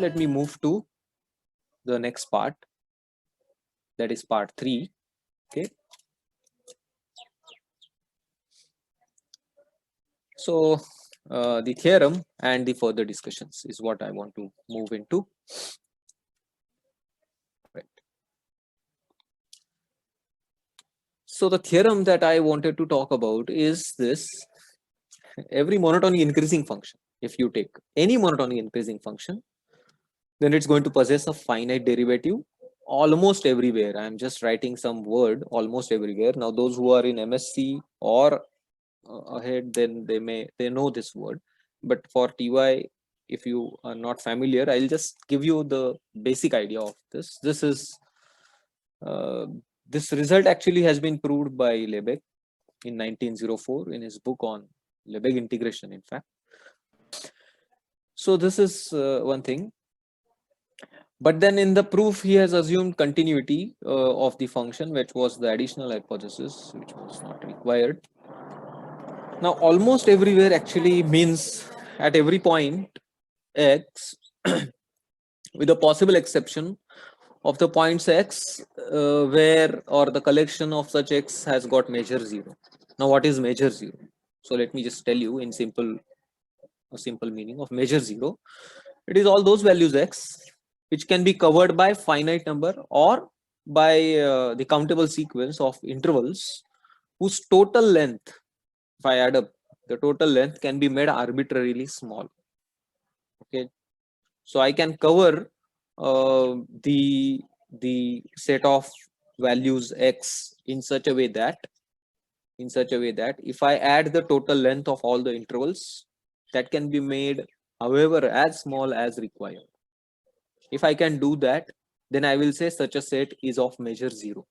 let me move to the next part, that is part 3. Okay, so the theorem and the further discussions is what I want to move into. Right. So the theorem that I wanted to talk about is this: every monotonic increasing function, if you take any monotonic increasing function, then it's going to possess a finite derivative almost everywhere. I'm just writing some word almost everywhere. Now those who are in MSc or ahead, then they know this word, but for TY, if you are not familiar, I'll just give you the basic idea of this. This result actually has been proved by Lebesgue in 1904 in his book on Lebesgue integration, in fact. So this is one thing. But then in the proof, he has assumed continuity of the function, which was the additional hypothesis, which was not required. Now, almost everywhere actually means at every point x, with a possible exception of the points x where or the collection of such x has got measure 0. Now, what is measure 0? So let me just tell you in a simple meaning of measure 0. It is all those values x which can be covered by finite number or by the countable sequence of intervals whose total length, if I add up, the total length can be made arbitrarily small. Okay, so I can cover the set of values x in such a way that if I add the total length of all the intervals, that can be made however as small as required. If I can do that, then I will say such a set is of measure 0.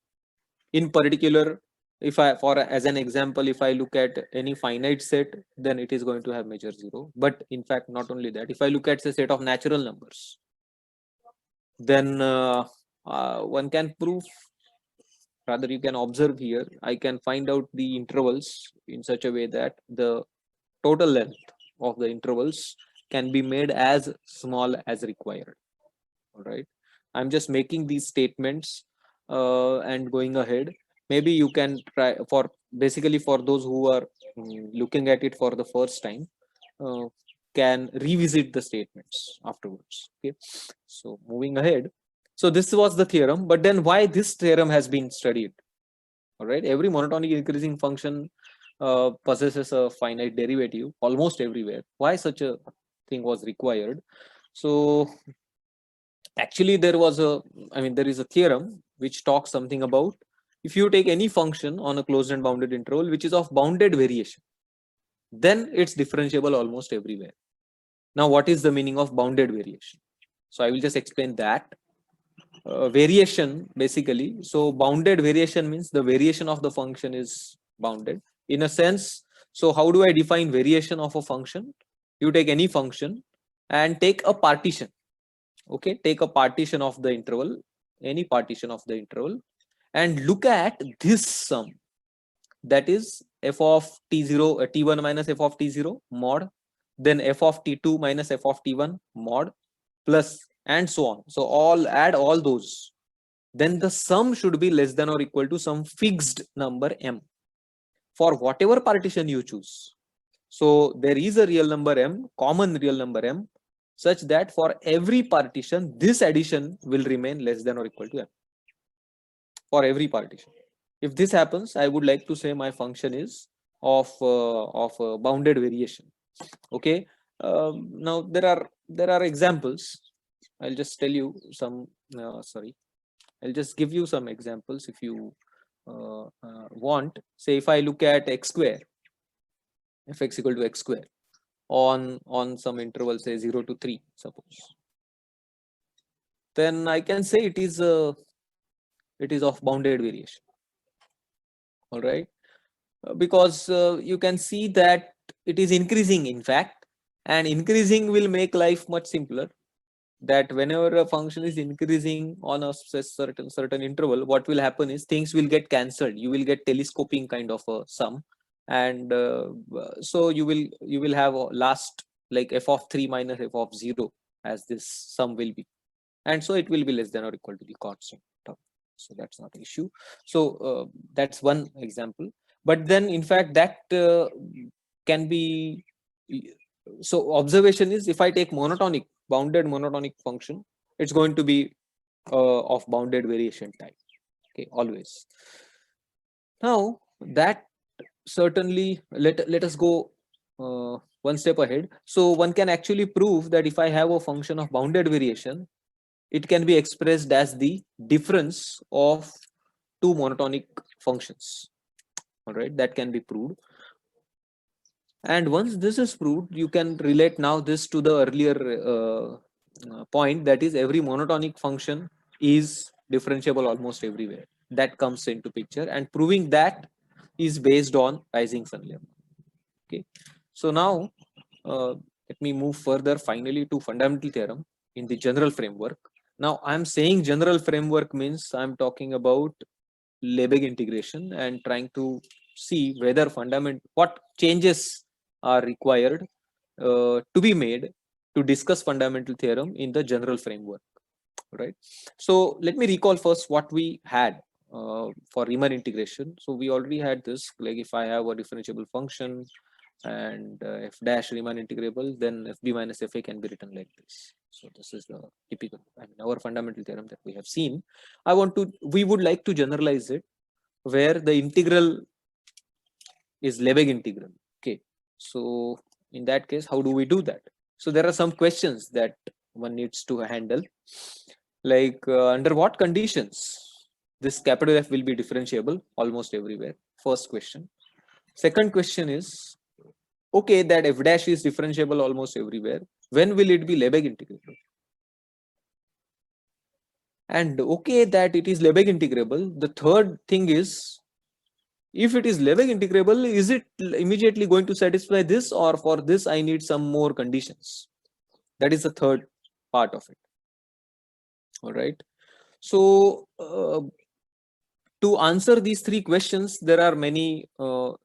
In particular, if I, for as an example, if I look at any finite set, then it is going to have measure 0. But in fact, not only that, if I look at a set of natural numbers, then one can prove, rather you can observe here, I can find out the intervals in such a way that the total length of the intervals can be made as small as required. All right, I'm just making these statements and going ahead. Maybe you can try, for basically for those who are looking at it for the first time, can revisit the statements afterwards. Okay, so moving ahead. So this was the theorem, but then why this theorem has been studied? All right, every monotonic increasing function possesses a finite derivative almost everywhere. Why such a thing was required? So actually there is a theorem which talks something about, if you take any function on a closed and bounded interval which is of bounded variation, then it's differentiable almost everywhere. Now, what is the meaning of bounded variation? So I will just explain that. Variation basically, so bounded variation means the variation of the function is bounded in a sense. So how do I define variation of a function? You take any function and take a partition. Okay, take a partition of the interval, any partition of the interval, and look at this sum, that is f of t0 t1 minus f of t0 mod, then f of t2 minus f of t1 mod, plus and so on. So all add all those, then the sum should be less than or equal to some fixed number m for whatever partition you choose. So there is a real number m, common real number m, such that for every partition this addition will remain less than or equal to m for every partition. If this happens, I would like to say my function is of bounded variation. Okay, now there are examples. I'll just tell you some. I'll just give you some examples if you want. Say if I look at x square, fx equal to x square on some interval, say 0 to 3, suppose, then I can say it is of bounded variation. All right, because you can see that it is increasing, in fact, and increasing will make life much simpler. That whenever a function is increasing on a certain interval, what will happen is things will get cancelled. You will get telescoping kind of a sum, and so you will have a last, like f of 3 minus f of 0. as this sum will be, and so it will be less than or equal to the constant term. So that's not an issue. So that's one example. But then in fact that can be, so observation is, if I take monotonic, bounded monotonic function, it's going to be of bounded variation type. Okay, always. Now that certainly, let us go one step ahead. So one can actually prove that if I have a function of bounded variation, it can be expressed as the difference of two monotonic functions. All right, that can be proved. And once this is proved, you can relate now this to the earlier point, that is every monotonic function is differentiable almost everywhere. That comes into picture, and proving that is based on Ising-Son lemma. Okay, so now let me move further finally to fundamental theorem in the general framework. Now I'm saying general framework means I'm talking about Lebesgue integration and trying to see whether what changes are required to be made to discuss fundamental theorem in the general framework, right? So let me recall first what we had for Riemann integration. So we already had this, like if I have a differentiable function and f dash Riemann integrable, then fb minus fa can be written like this. So this is the typical, I mean, our fundamental theorem that we have seen. We would like to generalize it where the integral is Lebesgue integral. Okay, so in that case, how do we do that? So there are some questions that one needs to handle, like under what conditions this capital F will be differentiable almost everywhere. First question. Second question is, okay, that f dash is differentiable almost everywhere. When will it be Lebesgue integrable? And okay, that it is Lebesgue integrable. The third thing is, if it is Lebesgue integrable, is it immediately going to satisfy this, or for this I need some more conditions? That is the third part of it. All right. So to answer these three questions, there are many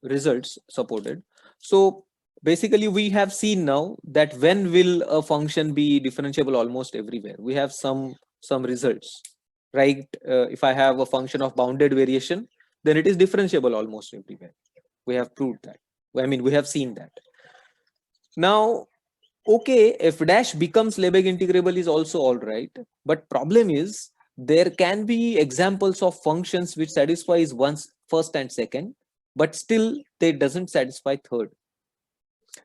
results supported. So basically, we have seen now that when will a function be differentiable almost everywhere? We have some results, right? If I have a function of bounded variation, then it is differentiable almost everywhere. We have proved that. I mean, we have seen that. Now, okay, f dash becomes Lebesgue integrable is also all right, but problem is there can be examples of functions which satisfies first and second, but still they doesn't satisfy third.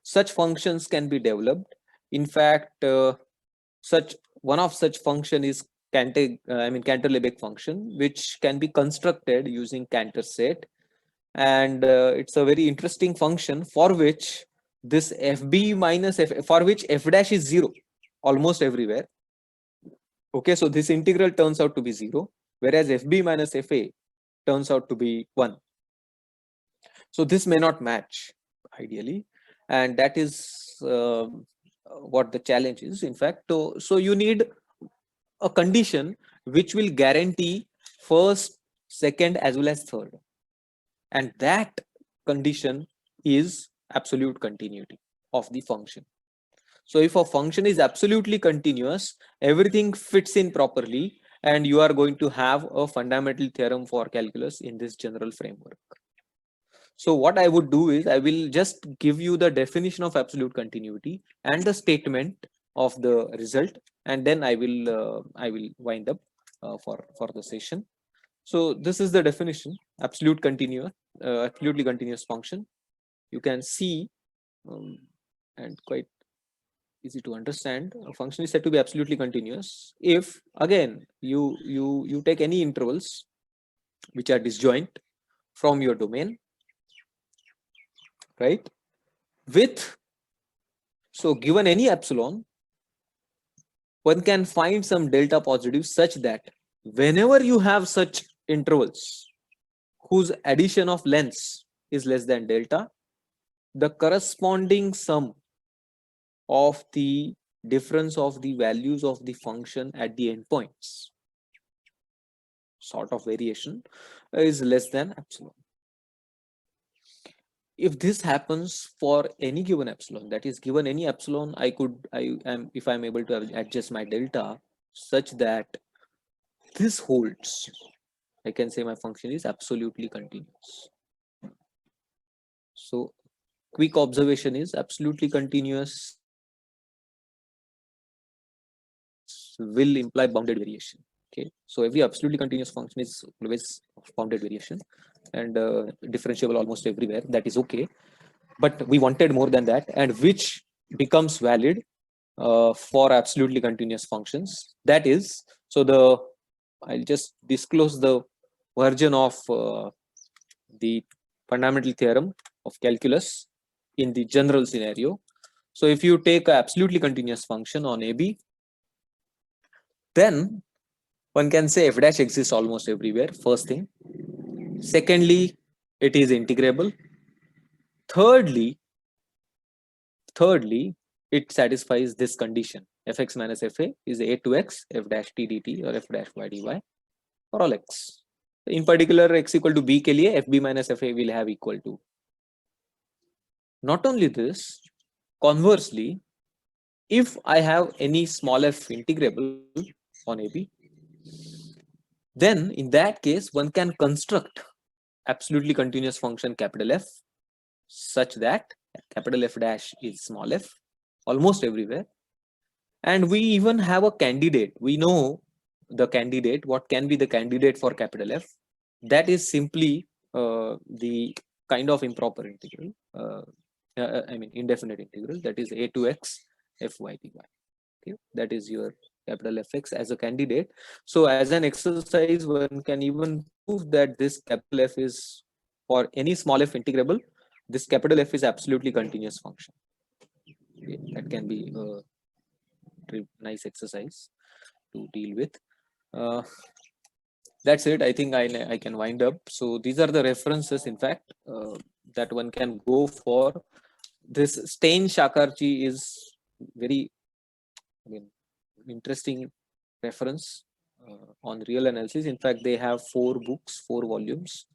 Such functions can be developed. In fact, one of such function is Cantor-Lebesgue function, which can be constructed using Cantor set, and it's a very interesting function for which this fb minus f, for which f dash is 0 almost everywhere. Okay, so this integral turns out to be 0, whereas fb minus fa turns out to be 1. So this may not match ideally, and that is what the challenge is. In fact, so you need a condition which will guarantee first, second, as well as third, and that condition is absolute continuity of the function. So if a function is absolutely continuous, everything fits in properly, and you are going to have a fundamental theorem for calculus in this general framework. So what I would do is I will just give you the definition of absolute continuity and the statement of the result, and then I will wind up for the session. So this is the definition: absolutely continuous function. You can see, and quite easy to understand, a function is said to be absolutely continuous if, again, you take any intervals which are disjoint from your domain, right? So given any epsilon, one can find some delta positive such that whenever you have such intervals whose addition of lengths is less than delta, the corresponding sum of the difference of the values of the function at the endpoints, sort of variation, is less than epsilon. if this happens for any given epsilon, that is given any epsilon, if I'm able to adjust my delta such that this holds, I can say my function is absolutely continuous. So quick observation is absolutely continuous will imply bounded variation. Okay, so every absolutely continuous function is always bounded variation and differentiable almost everywhere. That is okay, but we wanted more than that, and which becomes valid for absolutely continuous functions. That is, so I'll just disclose the version of the fundamental theorem of calculus in the general scenario. So if you take an absolutely continuous function on AB, then one can say f dash exists almost everywhere, first thing. Secondly, it is integrable. Thirdly, it satisfies this condition. Fx minus fa is a to x f dash t dt or f dash y dy for all x. In particular, x equal to b ke liye fb minus fa will have equal to. Not only this, conversely, if I have any small f integrable on AB, then in that case, one can construct absolutely continuous function capital F such that capital F dash is small f almost everywhere. And we even have a candidate. We know the candidate, what can be the candidate for capital F. That is simply the kind of improper integral, I mean indefinite integral, that is a to x fy dy. Okay, that is your capital Fx as a candidate. So as an exercise, one can even prove that this capital F is for any small f integrable, this capital F is absolutely continuous function. Okay, that can be a nice exercise to deal with. That's it. I think I can wind up. So these are the references, in fact, that one can go for. This Stein-Shakarchi is very, I mean, interesting reference on real analysis. In fact, they have 4 books, 4 volumes,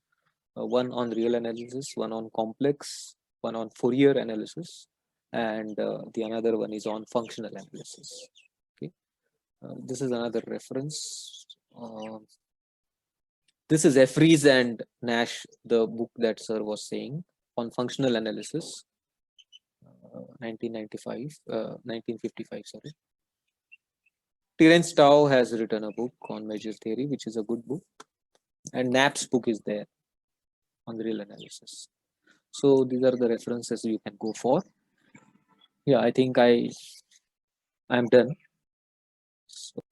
one on real analysis, one on complex, one on Fourier analysis, and the another one is on functional analysis. Okay, this is another reference. This is Efries and Nash, the book that sir was saying on functional analysis, 1955, sorry. Terence Tao has written a book on measure theory, which is a good book, and Knapp's book is there on real analysis. So these are the references you can go for. Yeah, I think I'm done. So